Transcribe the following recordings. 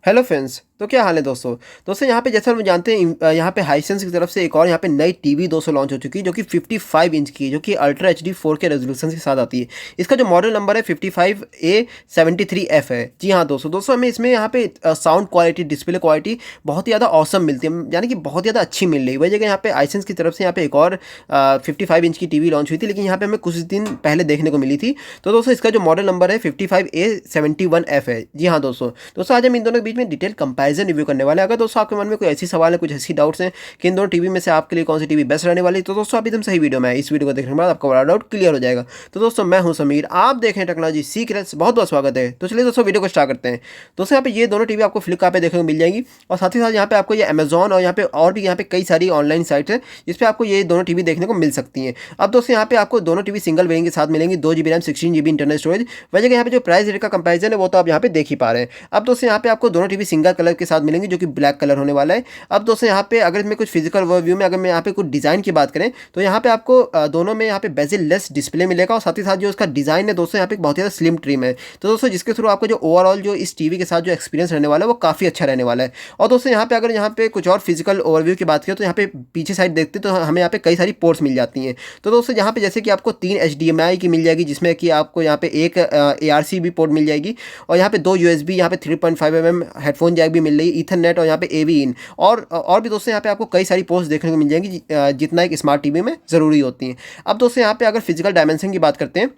Hello friends, तो क्या हाल है दोस्तों यहाँ पे जैसा हम जानते हैं यहाँ पे हाइसेंस की तरफ से एक और यहाँ पे नई टीवी दोस्तों लॉन्च हो चुकी है जो कि 55 इंच की है, जो कि अल्ट्रा एचडी 4K रेजोल्यूशन के साथ आती है। इसका जो मॉडल नंबर है 55A73F है। जी हाँ दोस्तों हमें इसमें यहाँ पे साउंड क्वालिटी, डिस्प्ले क्वालिटी बहुत ही ज़्यादा औसम मिलती है, यानी कि बहुत ज़्यादा अच्छी मिल रही है। वही जगह यहाँ पे हाइसेंस की तरफ से यहाँ पे एक और 55 इंच की टीवी लॉन्च हुई थी, लेकिन यहाँ पे हमें कुछ दिन पहले देखने को मिली थी। तो दोस्तों इसका जो मॉडल नंबर है 55A71F है। जी हाँ दोस्तों आज हम इन दोनों के बीच में डिटेल कंपैरिजन रिव्यू करने वाले हैं। अगर दोस्तों आपके मन में कोई ऐसी सवाल है, कुछ ऐसी डाउट्स हैं कि इन दोनों टीवी में से आपके लिए कौन सी टीवी बेस्ट रहने वाली है, तो दोस्तों आप एकदम सही वीडियो में है। इस वीडियो को देखने के बाद आपका बड़ा डाउट क्लियर हो जाएगा। तो दोस्तों मैं हूं समीर, आप देख रहे हैं टेक्नोलॉजी सीक्रेट्स। बहुत बहुत स्वागत है। तो चलिए दोस्तों वीडियो को स्टार्ट करते हैं। दोस्तों यहाँ पे ये दोनों टीवी आपको फ्लिपकार्ट पे देखने को मिल जाएंगी, और साथ ही साथ यहाँ पे आपको ये अमेजॉन और यहाँ पे और भी यहाँ पे कई सारी ऑनलाइन साइट्स है जिस पे आपको ये दोनों टीवी देखने को मिल सकती हैं। अब दोस्तों यहाँ पे आपको दोनों टीवी सिंगल वेरिएंट के साथ मिलेंगी, 2 GB RAM 16 GB internal storage. वजह यहाँ पे जो प्राइस रेट का कंपैरिजन है वो तो आप यहाँ पे देख ही पा रहे हैं। अब दोस्तों यहाँ पे आपको दोनों टीवी सिंगल कलर के साथ मिलेंगे जो कि ब्लैक कलर होने वाला है। अब दोस्तों यहाँ पे अगर मैं कुछ फिजिकल ओवरव्यू में अगर मैं यहाँ पे कुछ डिज़ाइन की बात करें तो यहाँ पे आपको दोनों में यहाँ पे बेजिल लेस डिस्प्ले मिलेगा, और साथ ही साथ जो इसका डिज़ाइन है दोस्तों यहाँ पे बहुत ज़्यादा स्लिम ट्रिम है। तो दोस्तों जिसके थ्रू आपको जो ओवरऑल जो इस टीवी के साथ जो एक्सपीरियंस रहने वाला है वो काफ़ी अच्छा रहने वाला है। और दोस्तों यहाँ पे अगर यहाँ पे कुछ और फिजिकल ओवरव्यू की बात करें तो यहाँ पे पीछे साइड देखते तो हमें यहाँ पे कई सारी पोर्ट्स मिल जाती हैं। तो दोस्तों यहाँ पे जैसे कि आपको 3 HDMI की मिल जाएगी, जिसमें कि आपको यहाँ पे एक ARC पोर्ट मिल जाएगी, और यहाँ पे 2 USB, यहाँ पे 3.5mm हेडफोन जैक भी मिल रही है, ईथरनेट, और यहाँ पे AV इन, और भी दोस्तों यहाँ पे आपको कई सारी पोर्ट्स देखने को मिल जाएंगी जितना एक स्मार्ट टीवी में ज़रूरी होती हैं। अब दोस्तों यहाँ पे अगर फिजिकल डायमेंशन की बात करते हैं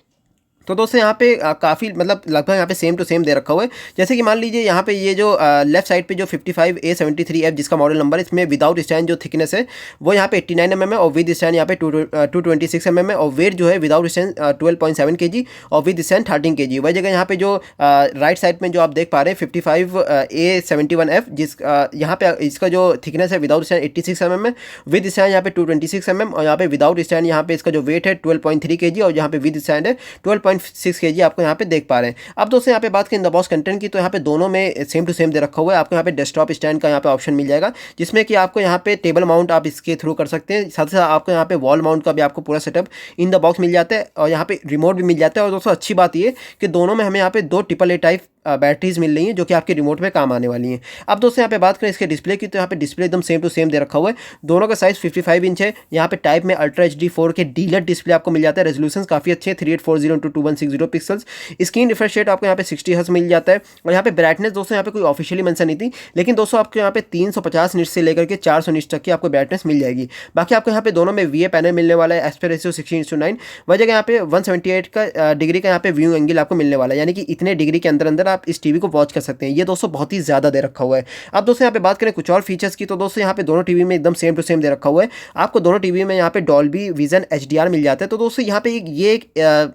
तो दोस्तों यहाँ पे काफ़ी मतलब लगभग यहाँ पे सेम टू सेम दे रखा हुआ है। जैसे कि मान लीजिए यहाँ पे ये जो लेफ्ट साइड पे जो 55A73F जिसका मॉडल नंबर है, इसमें विदाउट स्टैंड जो थिकनेस है वो यहाँ पे 89mm है, और विद स्टैंड यहाँ पे 226mm है, और वेट जो है विदाउट स्टैंड 12.7 kg और विद स्टैंड 13 kg। वही जगह यहाँ पे जो राइट साइड में जो आप देख पा रहे हैं 55A71F जिस यहाँ पे इसका जो थिकनेस है विदाउट स्टैंड 86mm है, विद स्टैंड यहाँ पे 226mm, और यहाँ पे विदाउट स्टैंड यहाँ पे इसका जो वेट है 12.3 kg, और यहाँ पे विद स्टैंड है 12.6 kg आपको यहाँ पे देख पा रहे हैं। अब दोस्तों यहाँ पे बात करें इन द बॉक्स कंटेंट की, तो यहाँ पे दोनों में सेम टू सेम दे रखा हुआ है। आपको यहाँ पे डेस्कटॉप स्टैंड का यहाँ पे ऑप्शन मिल जाएगा, जिसमें कि आपको यहाँ पे टेबल माउंट आप इसके थ्रू कर सकते हैं। साथ ही साथ आपको यहाँ पे वॉल माउंट का भी आपको पूरा सेटअप इन द बॉक्स मिल जाता है, और यहाँ पे रिमोट भी मिल जाता है। और दोस्तों अच्छी बात ये कि दोनों में हमें यहाँ पे 2 AAA टाइप बैटरीज मिल रही हैं जो कि आपके रिमोट में काम आने वाली हैं। अब दोस्तों यहाँ पे बात करें इसके डिस्प्ले की, तो यहाँ पे डिस्प्ले एकदम सेम टू सेम दे रखा हुआ है। दोनों का साइज 55 इंच है। यहाँ पे टाइप में ultra HD 4K dealer display आपको मिल जाता है। रेजोल्यूशन काफ़ी अच्छे हैं, 3840x2160 pixels. Screen refresh rate आपको यहाँ पे 60 हर्ट्ज मिल जाता है। और यहाँ पे ब्राइटनेस दोस्तों यहाँ पे कोई ऑफिशियली मेंशन नहीं थी, लेकिन दोस्तों आपको यहाँ पे 350 निट्स से लेकर के 400 निट्स तक की आपको ब्राइटनेस मिल जाएगी। बाकी आपको यहाँ पे दोनों में VA पैनल मिलने वाला है, एस्पेक्ट रेशियो 16:9। वजह यहाँ पे 178 का डिग्री का यहाँ पे व्यू एंगल आपको मिलने वाला है, यानी कि इतने डिग्री के अंदर आप इस टीवी को वॉच कर सकते हैं। ये दोस्तों बहुत ही ज़्यादा दे रखा हुआ है। अब दोस्तों यहाँ पे बात करें कुछ और फीचर्स की, तो दोस्तों यहाँ पे दोनों टीवी में एकदम सेम टू सेम दे रखा हुआ है। आपको दोनों टीवी में यहाँ पे डॉल्बी विजन HDR मिल जाता है। तो दोस्तों यहाँ पे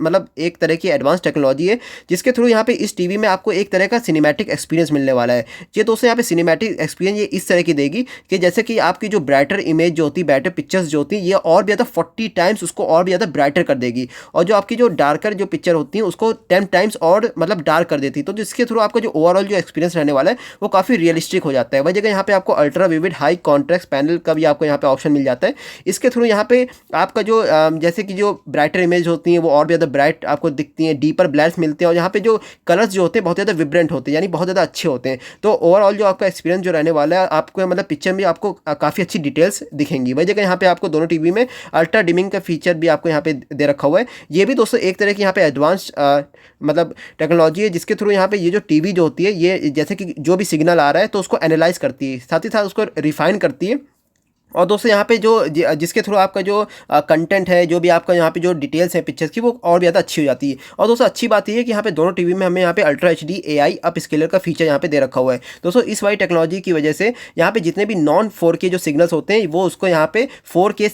मतलब एक तरह की एडवांस टेक्नोलॉजी है, जिसके थ्रू यहाँ पे इस टीवी में आपको एक तरह का सिनेमैटिक एक्सपीरियंस मिलने वाला है। ये दोस्तों यहाँ पे सिनेमैटिक एक्सपीरियंस ये इस तरह की देगी कि जैसे कि आपकी जो ब्राइटर इमेज जो होती है, ब्राइटर पिक्चर्स जो होती है, ये और भी ज़्यादा 40 टाइम्स उसको और भी ज़्यादा ब्राइटर कर देगी, और जो आपकी जो डार्कर जो पिक्चर होती है उसको 10 टाइम्स और मतलब डार्क कर देती है। तो जिसके थ्रू आपका जो ओवरऑल जो एक्सपीरियंस रहने वाला है वो काफ़ी रियलिस्टिक हो जाता है। वही जगह यहाँ पे आपको ultra vivid high contrast panel का भी आपको यहाँ पे ऑप्शन मिल जाता है। इसके थ्रू यहाँ पे आपका जो जैसे कि जो ब्राइटर इमेज होती हैं वो और भी ज़्यादा ब्राइट आपको दिखती हैं, डीपर ब्लैक्स मिलते हैं, और यहाँ पे जो कलर्स जो होते हैं बहुत ज़्यादा विब्रेंट होते हैं, यानी बहुत ज़्यादा अच्छे होते हैं। तो ओवरऑल जो आपका एक्सपीरियंस जो रहने वाला है, आपको मतलब पिक्चर में आपको काफ़ी अच्छी डिटेल्स दिखेंगी। वही जगह यहाँ पे आपको दोनों टीवी में अल्ट्रा डिमिंग का फीचर भी आपको यहाँ पे दे रखा हुआ है। ये भी दोस्तों एक तरह की यहाँ पे एडवांस मतलब टेक्नोलॉजी है, जिसके थ्रू यहाँ पे ये जो टीवी जो होती है ये जैसे कि जो भी सिग्नल आ रहा है तो उसको एनालाइज करती है, साथ ही साथ उसको रिफाइन करती है। और दोस्तों यहाँ पे जो जिसके थ्रू आपका जो कंटेंट है, जो भी आपका यहाँ पे जो डिटेल्स हैं पिक्चर्स की, वो और भी ज़्यादा अच्छी हो जाती है। और दोस्तों अच्छी बात ये है कि यहाँ पे दोनों टीवी में हमें यहाँ पे ultra HD AI up scalar का फीचर यहाँ पे दे रखा हुआ है। दोस्तों इस वाली टेक्नोलॉजी की वजह से यहाँ पे जितने भी नॉन 4K जो सिग्नल्स होते हैं वो उसको यहाँ पे 4K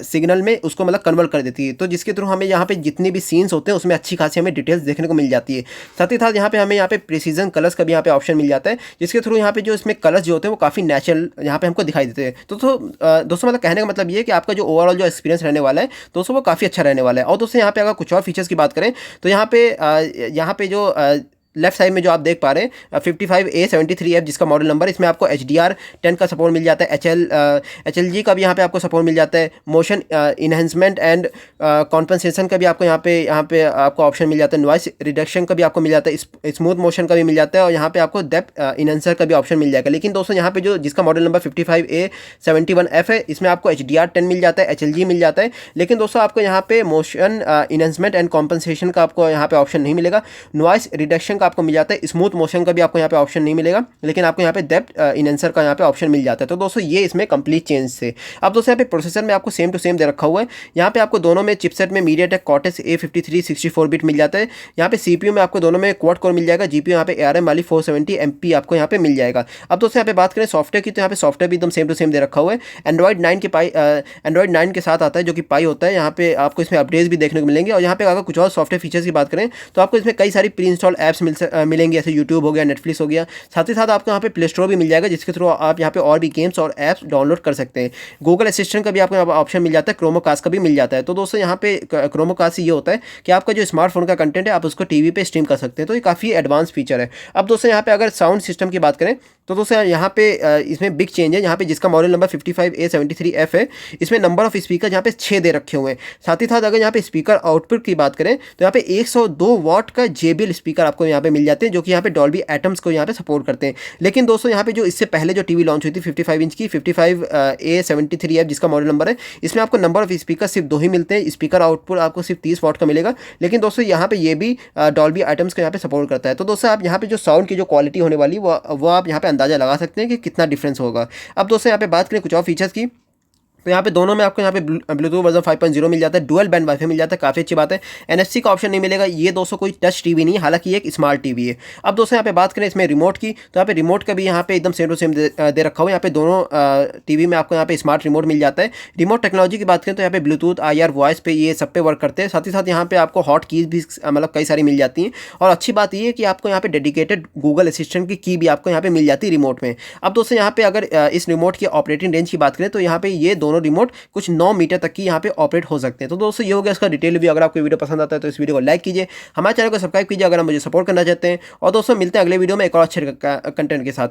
सिग्नल में उसको मतलब कन्वर्ट कर देती है। तो जिसके थ्रू हमें यहाँ पे जितने भी सीन्स होते हैं उसमें अच्छी खासी हमें डिटेल्स देखने को मिल जाती है। साथ ही साथ यहाँ पे हमें यहाँ पे प्रिसीजन कलर्स का भी यहाँ पे ऑप्शन मिल जाता है, जिसके थ्रू यहाँ पे जो इसमें कलर्स जो होते हैं वो काफ़ी नेचुरल यहाँ पे हमको दिखाई देते हैं। तो दोस्तों मतलब कहने मतलब ये कि आपका जो ओवरऑल जो एक्सपीरियंस रहने वाला है दोस्तों वो काफ़ी अच्छा रहने वाला है। और दोस्तों यहाँ पे अगर कुछ और फीचर्स की बात करें तो यहाँ पे जो लेफ्ट साइड में जो आप देख पा रहे हैं 55A73F जिसका मॉडल नंबर, इसमें आपको HDR10 का सपोर्ट मिल जाता है, HLG का भी यहाँ पे आपको सपोर्ट मिल जाता है, मोशन इन्हेंसमेंट एंड कॉम्पनसेशन का भी आपको यहाँ पे आपको ऑप्शन मिल जाता है, नॉइस रिडक्शन का भी आपको मिल जाता है, स्मूथ मोशन का भी मिल जाता है, और यहाँ पे आपको डेप्थ इनहेंसर का भी ऑप्शन मिल जाएगा। लेकिन दोस्तों यहाँ पे जो जिसका मॉडल नंबर 55A71F है, इसमें आपको HDR10 मिल जाता है, HLG मिल जाता है, लेकिन दोस्तों आपको यहाँ पे मोशन इन्हेंसमेंट एंड कॉम्पनसेशन का आपको यहाँ पे ऑप्शन नहीं मिलेगा, नॉइस रिडक्शन का आपको मिल जाता है, स्मूथ मोशन का भी आपको यहाँ पे ऑप्शन नहीं मिलेगा, लेकिन आपको यहाँ पे डेप्थ इनहेंसर का यहाँ पे ऑप्शन मिल जाता है। तो दोस्तों ये इसमें कंप्लीट चेंज थे। अब दोस्तों यहाँ पे प्रोसेसर में आपको सेम टू सेम दे रखा हुआ है, यहाँ पे आपको दोनों में चिपसेट में मीडियाटेक कॉर्टेक्स A53 64 बिट मिल जाता है, यहाँ पे CPU में आपको दोनों में क्वाड कोर मिल जाएगा, GPU यहाँ पे ARM Malik 470 MP आपको यहाँ पे मिल जाएगा। अब दोस्तों यहाँ पे बात करें सॉफ्टवेयर की, तो यहाँ पे सॉफ्टवेयर भी एकदम सेम टू सेम दे रखा हुआ है, एंड्रॉइड 9 के साथ आता है जो कि पाई होता है, यहाँ पे आपको इसमें अपडेट्स भी देखने को मिलेंगे। और यहाँ पे अगर कुछ और सॉफ्टवेयर फीचर्स की बात करें तो आपको इसमें कई सारी प्री इंस्टॉल ऐप्स मिलेंगे, जैसे यूट्यूब हो गया, नेटफ्लिक्स हो गया, साथ ही साथ आपको यहाँ पे प्ले स्टोर भी मिल जाएगा जिसके थ्रू आप यहाँ पे और भी गेम्स और ऐप्स डाउनलोड कर सकते हैं। गूगल असिस्टेंट का भी आपको यहाँ पर ऑप्शन मिल जाता है, क्रोमोकास्ट का भी मिल जाता है। तो दोस्तों यहाँ पे क्रोमोकास्ट से ये होता है कि आपका जो स्मार्टफोन का कंटेंट है आप उसको टीवी पे स्ट्रीम कर सकते हैं, तो ये काफ़ी एडवांस फीचर है। अब दोस्तों यहाँ पे अगर साउंड सिस्टम की बात करें तो दोस्तों यहाँ पे इसमें बिग चेंज है, यहाँ पे जिसका मॉडल नंबर 55A73F है, इसमें नंबर ऑफ स्पीकर यहाँ पे 6 दे रखे हुए हैं। साथ ही साथ अगर यहाँ पे स्पीकर आउटपुट की बात करें तो यहाँ पे 102 वॉट का JBL स्पीकर आपको यहाँ पे मिल जाते हैं, जो कि यहाँ पे डॉल्बी एटम्स को यहाँ पे सपोर्ट करते हैं। लेकिन दोस्तों यहाँ पे जो इससे पहले जो टीवी लॉन्च हुई थी 55 इंच की 55A73F जिसका मॉडल नंबर है, इसमें आपको नंबर ऑफ स्पीकर सिर्फ 2 ही मिलते हैं, स्पीकर आउटपुट आपको सिर्फ 30 वॉट का मिलेगा। लेकिन दोस्तों यहाँ पे ये भी डॉल्बी एटम्स को यहाँ पे सपोर्ट करता है। तो दोस्तों आप यहाँ पे जो साउंड की जो क्वालिटी होने वाली वो आप यहाँ पे अंदाजा लगा सकते हैं कि कितना डिफरेंस होगा। अब दोस्तों यहाँ पे बात करें कुछ और फीचर्स की, तो यहाँ पे दोनों में आपको यहाँ पे ब्लूटूथ वर्जन 5.0 मिल जाता है, डुअल बैंड वाईफाई मिल जाता है, काफ़ी अच्छी बात है। NFC का ऑप्शन नहीं मिलेगा, ये दोस्तों कोई टच टीवी नहीं है, हालांकि ये एक स्मार्ट टीवी है। अब दोस्तों यहाँ पे बात करें इसमें रिमोट की, तो यहाँ पे रिमोट का भी यहाँ पे एकदम सेम टू सेम दे रखा हुआ है। यहाँ पे दोनों टीवी में आपको यहाँ पे स्मार्ट रिमोट मिल जाता है। रिमोट टेक्नोलॉजी की बात करें तो यहाँ पे ब्लूटूथ IR वॉइस पे ये सब पे वर्क करते हैं। साथ ही साथ यहाँ पे आपको हॉट कीज भी मतलब कई सारी मिल जाती हैं, और अच्छी बात ये है कि आपको यहाँ पे डेडिकेटेड गूगल असिस्टेंट की भी आपको यहाँ पे मिल जाती है रिमोट में। अब दोस्तों यहाँ पे अगर इस रिमोट की ऑपरेटिंग रेंज की बात करें तो यहाँ पे ये दोनों रिमोट कुछ 9 मीटर तक की यहाँ पे ऑपरेट हो सकते हैं। तो दोस्तों ये हो गया इसका डिटेल रिव्यू। अगर आपको वीडियो पसंद आता है तो इस वीडियो को लाइक कीजिए, हमारे चैनल को सब्सक्राइब कीजिए अगर आप मुझे सपोर्ट करना चाहते हैं, और दोस्तों मिलते हैं अगले वीडियो में एक और अच्छे कंटेंट के साथ।